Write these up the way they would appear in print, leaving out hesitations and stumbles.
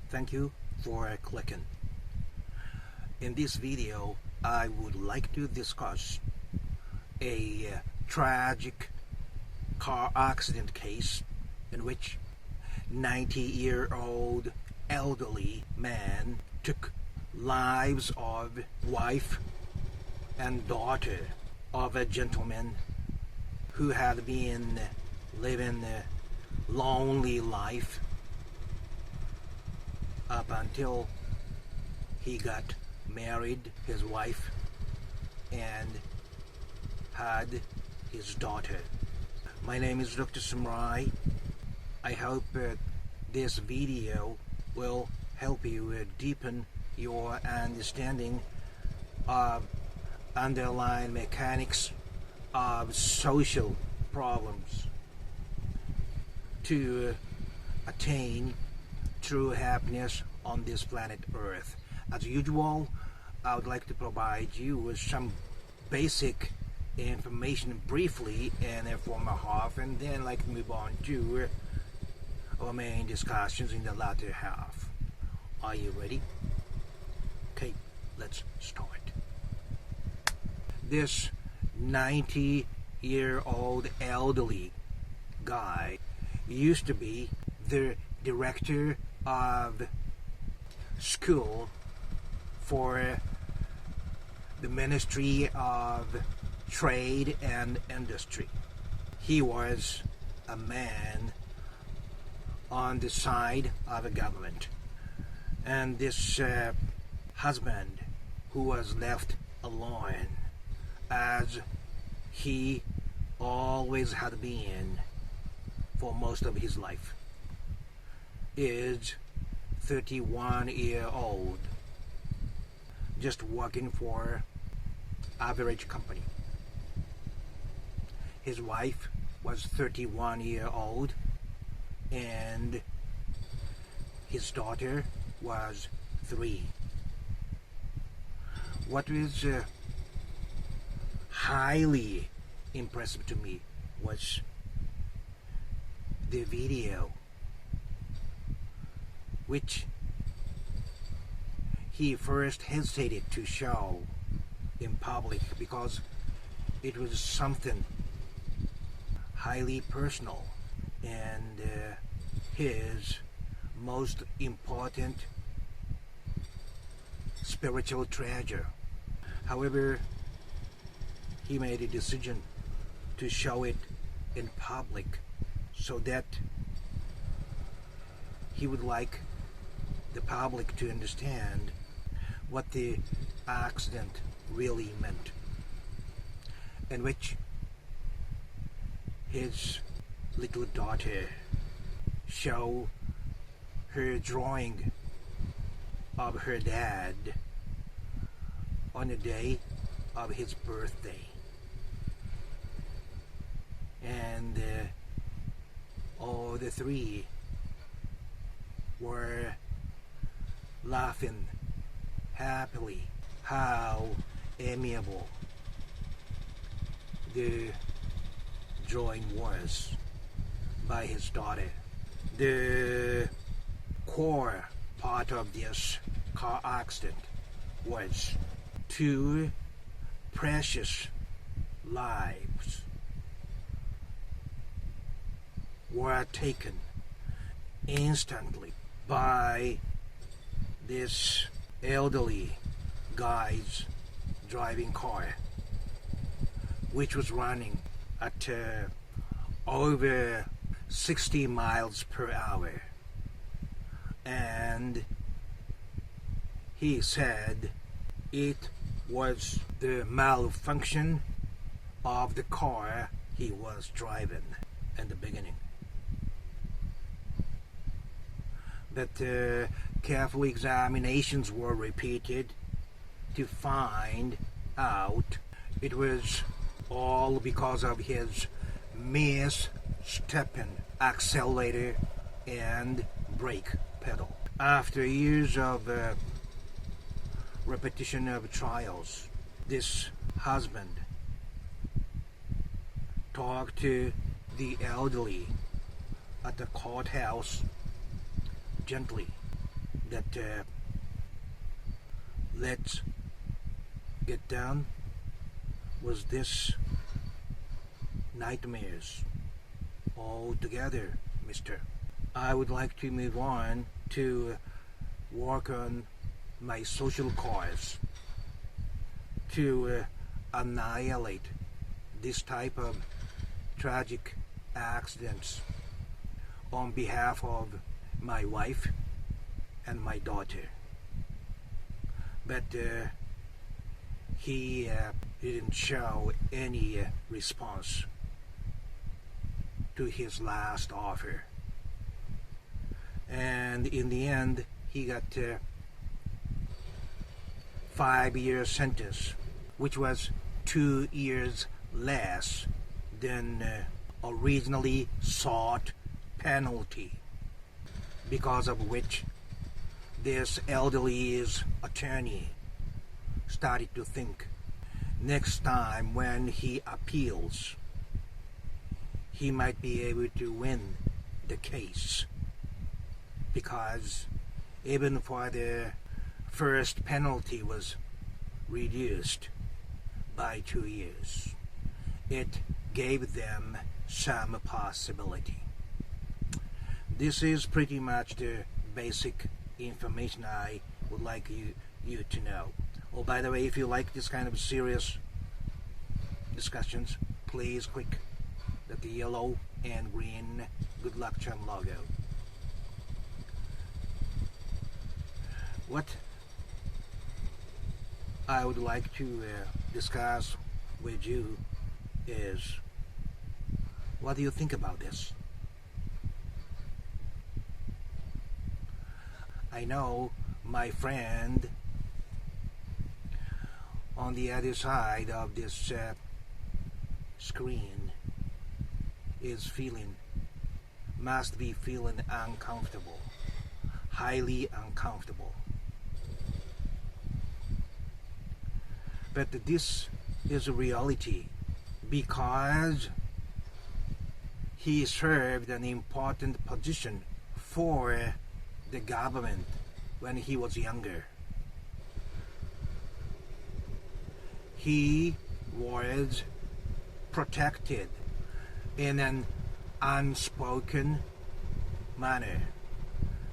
Thank you for clicking. In this video, I would like to discuss a tragic car accident case in which 90-year-old elderly man took lives of wife and daughter of a gentleman who had been living a lonely life up until he got married his wife and had his daughter. My name is Dr. Samurai. I hope this video will help you deepen your understanding of underlying mechanics of social problems to attain true happiness on this planet Earth. As usual, I would like to provide you with some basic information briefly in a form of half, and then like to move on to our main discussions in the latter half. Are you ready? Okay, let's start. This 90-year-old elderly guy used to be the director of school for the Ministry of Trade and Industry. He was a man on the side of the government, and this husband who was left alone, as he always had been for most of his life, is 31-year-old, just working for average company. His wife was 31-year-old, and his daughter was 3. What was highly impressive to me was the video, which he first hesitated to show in public because it was something highly personal and his most important spiritual treasure. However, he made a decision to show it in public so that he would like the public to understand what the accident really meant, in which his little daughter show her drawing of her dad on the day of his birthday, and all the 3 were laughing happily how amiable the drawing was by his daughter. The core part of this car accident was 2 precious lives were taken instantly by this elderly guy's driving car, which was running at over 60 miles per hour. And he said it was the malfunction of the car he was driving in the beginning. But careful examinations were repeated to find out it was all because of his misstepping accelerator and brake pedal. After years of repetition of trials, this husband talked to the elderly at the courthouse gently that let's get down with this nightmares all together, mister. I would like to move on to work on my social cause to annihilate this type of tragic accidents on behalf of my wife and my daughter. But he didn't show any response to his last offer. And in the end, he got 5-year sentence, which was 2 years less than originally sought penalty, because of which this elderly attorney started to think next time when he appeals, he might be able to win the case, because even for the first penalty was reduced by 2 years, it gave them some possibility. This is pretty much the basic information I would like you to know. Oh, by the way, if you like this kind of serious discussions, please click the yellow and green Good Luck Charm logo. What I would like to discuss with you is, what do you think about this? I know my friend on the other side of this screen must be feeling uncomfortable, highly uncomfortable. But this is a reality, because he served an important position for the government when he was younger. He was protected in an unspoken manner,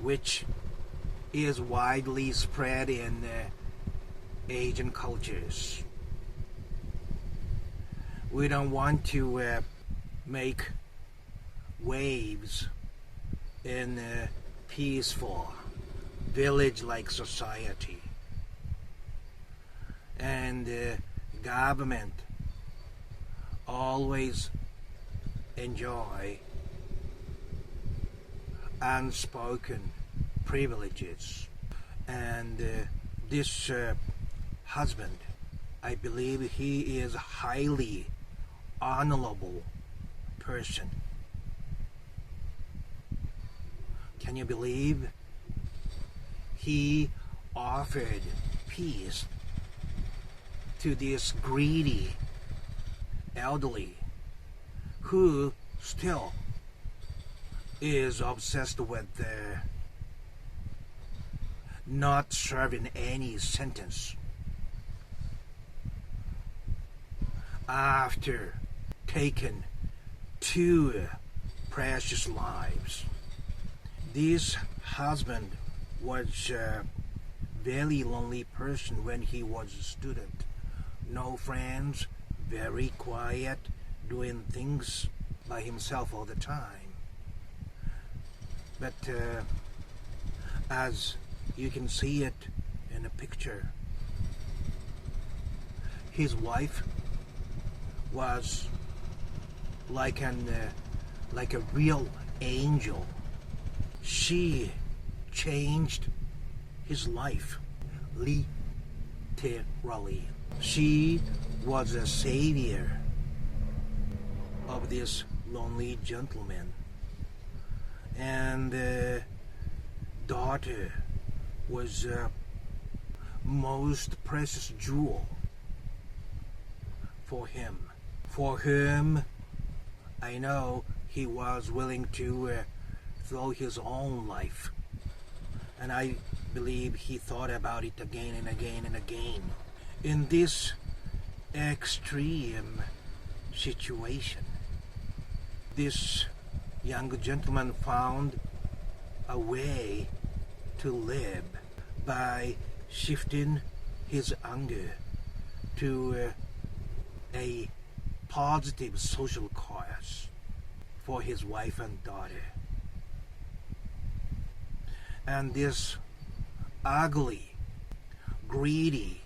which is widely spread in Asian cultures. We don't want to make waves in a peaceful village-like society, and government always enjoy unspoken privileges. And this husband, I believe he is a highly honorable person. Can you believe he offered peace to this greedy elderly who still is obsessed with not serving any sentence after taking 2 precious lives. This husband was a very lonely person when he was a student. No friends, very quiet, doing things by himself all the time. But as you can see it in a picture, his wife was like a real angel. She changed his life, literally. She was a savior of this lonely gentleman. And daughter was most precious jewel for him, for whom I know he was willing to throw his own life. And I believe he thought about it again and again and again. In this extreme situation, this young gentleman found a way to live by shifting his anger to a positive social cause for his wife and daughter. And this ugly, greedy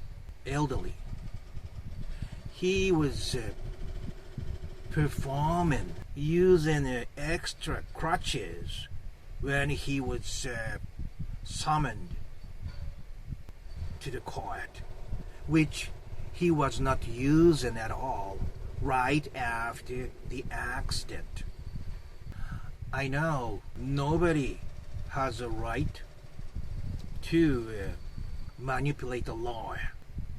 elderly, he was performing using extra crutches when he was summoned to the court, which he was not using at all right after the accident. I know nobody has a right to manipulate the law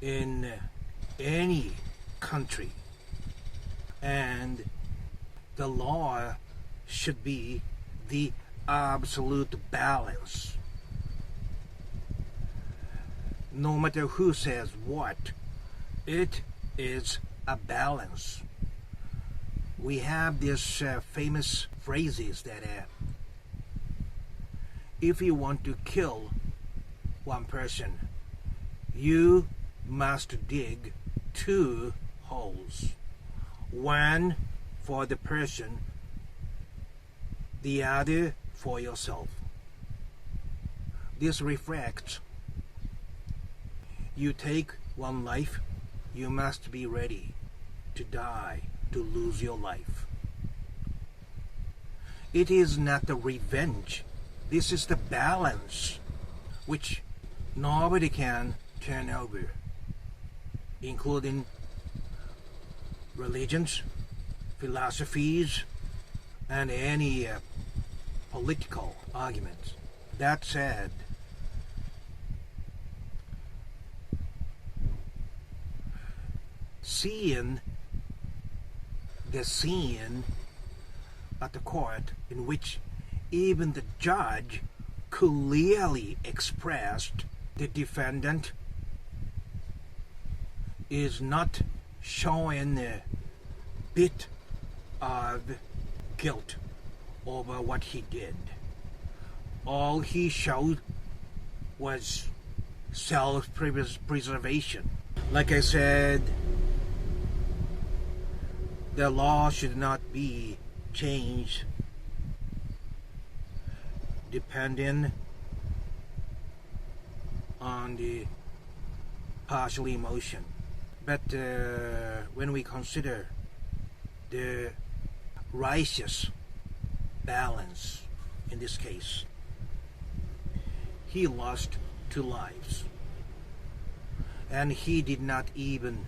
in any country, and the law should be the absolute balance. No matter who says what, it is a balance. We have these famous phrases that if you want to kill one person, you must dig 2 holes. One for the person, the other for yourself. This reflects, you take one life, you must be ready to die, to lose your life. It is not the revenge. This is the balance which nobody can turn over, including religions, philosophies, and any political arguments. That said, seeing the scene at the court in which even the judge clearly expressed the defendant is not showing a bit of guilt over what he did. All he showed was self-preservation. Like I said, the law should not be changed depending on the partial emotion. But when we consider the righteous balance in this case, he lost 2 lives, and he did not even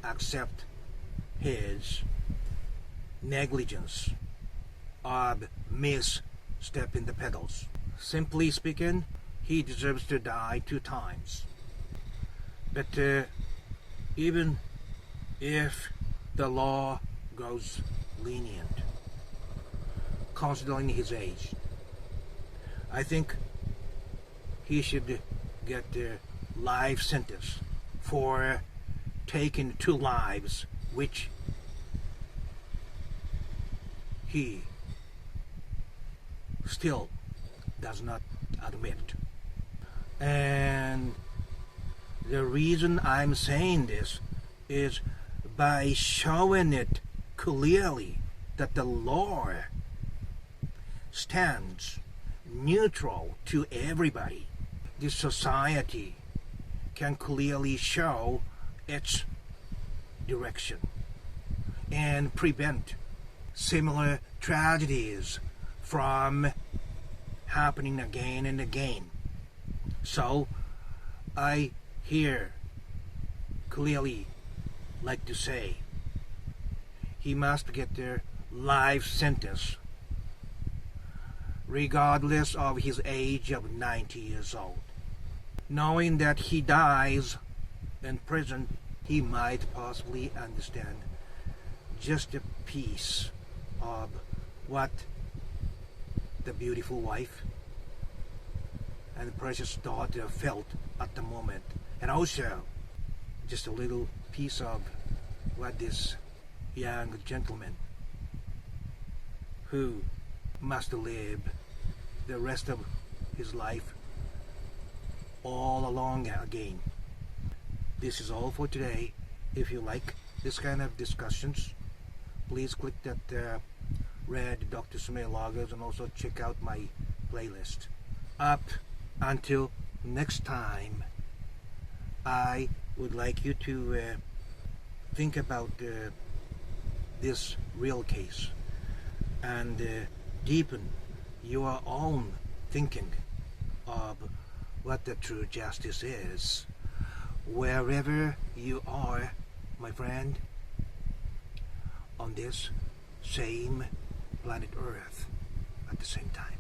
accept his negligence of misstepping the pedals. Simply speaking, he deserves to die 2 times. But even if the law goes lenient, considering his age, I think he should get a life sentence for taking 2 lives, which he still does not admit. And the reason I'm saying this is by showing it clearly that the law stands neutral to everybody. This society can clearly show its direction and prevent similar tragedies from happening again and again. So I here clearly like to say he must get their life sentence regardless of his age of 90 years old. Knowing that he dies in prison, he might possibly understand just a piece of what the beautiful wife and precious daughter felt at the moment, and also just a little piece of what this young gentleman who must live the rest of his life all along again. This is all for today. If you like this kind of discussions, please click that red Dr. Sumay logos and also check out my playlist. Up until next time, I would like you to think about this real case and deepen your own thinking of what the true justice is, wherever you are, my friend, on this same planet Earth at the same time.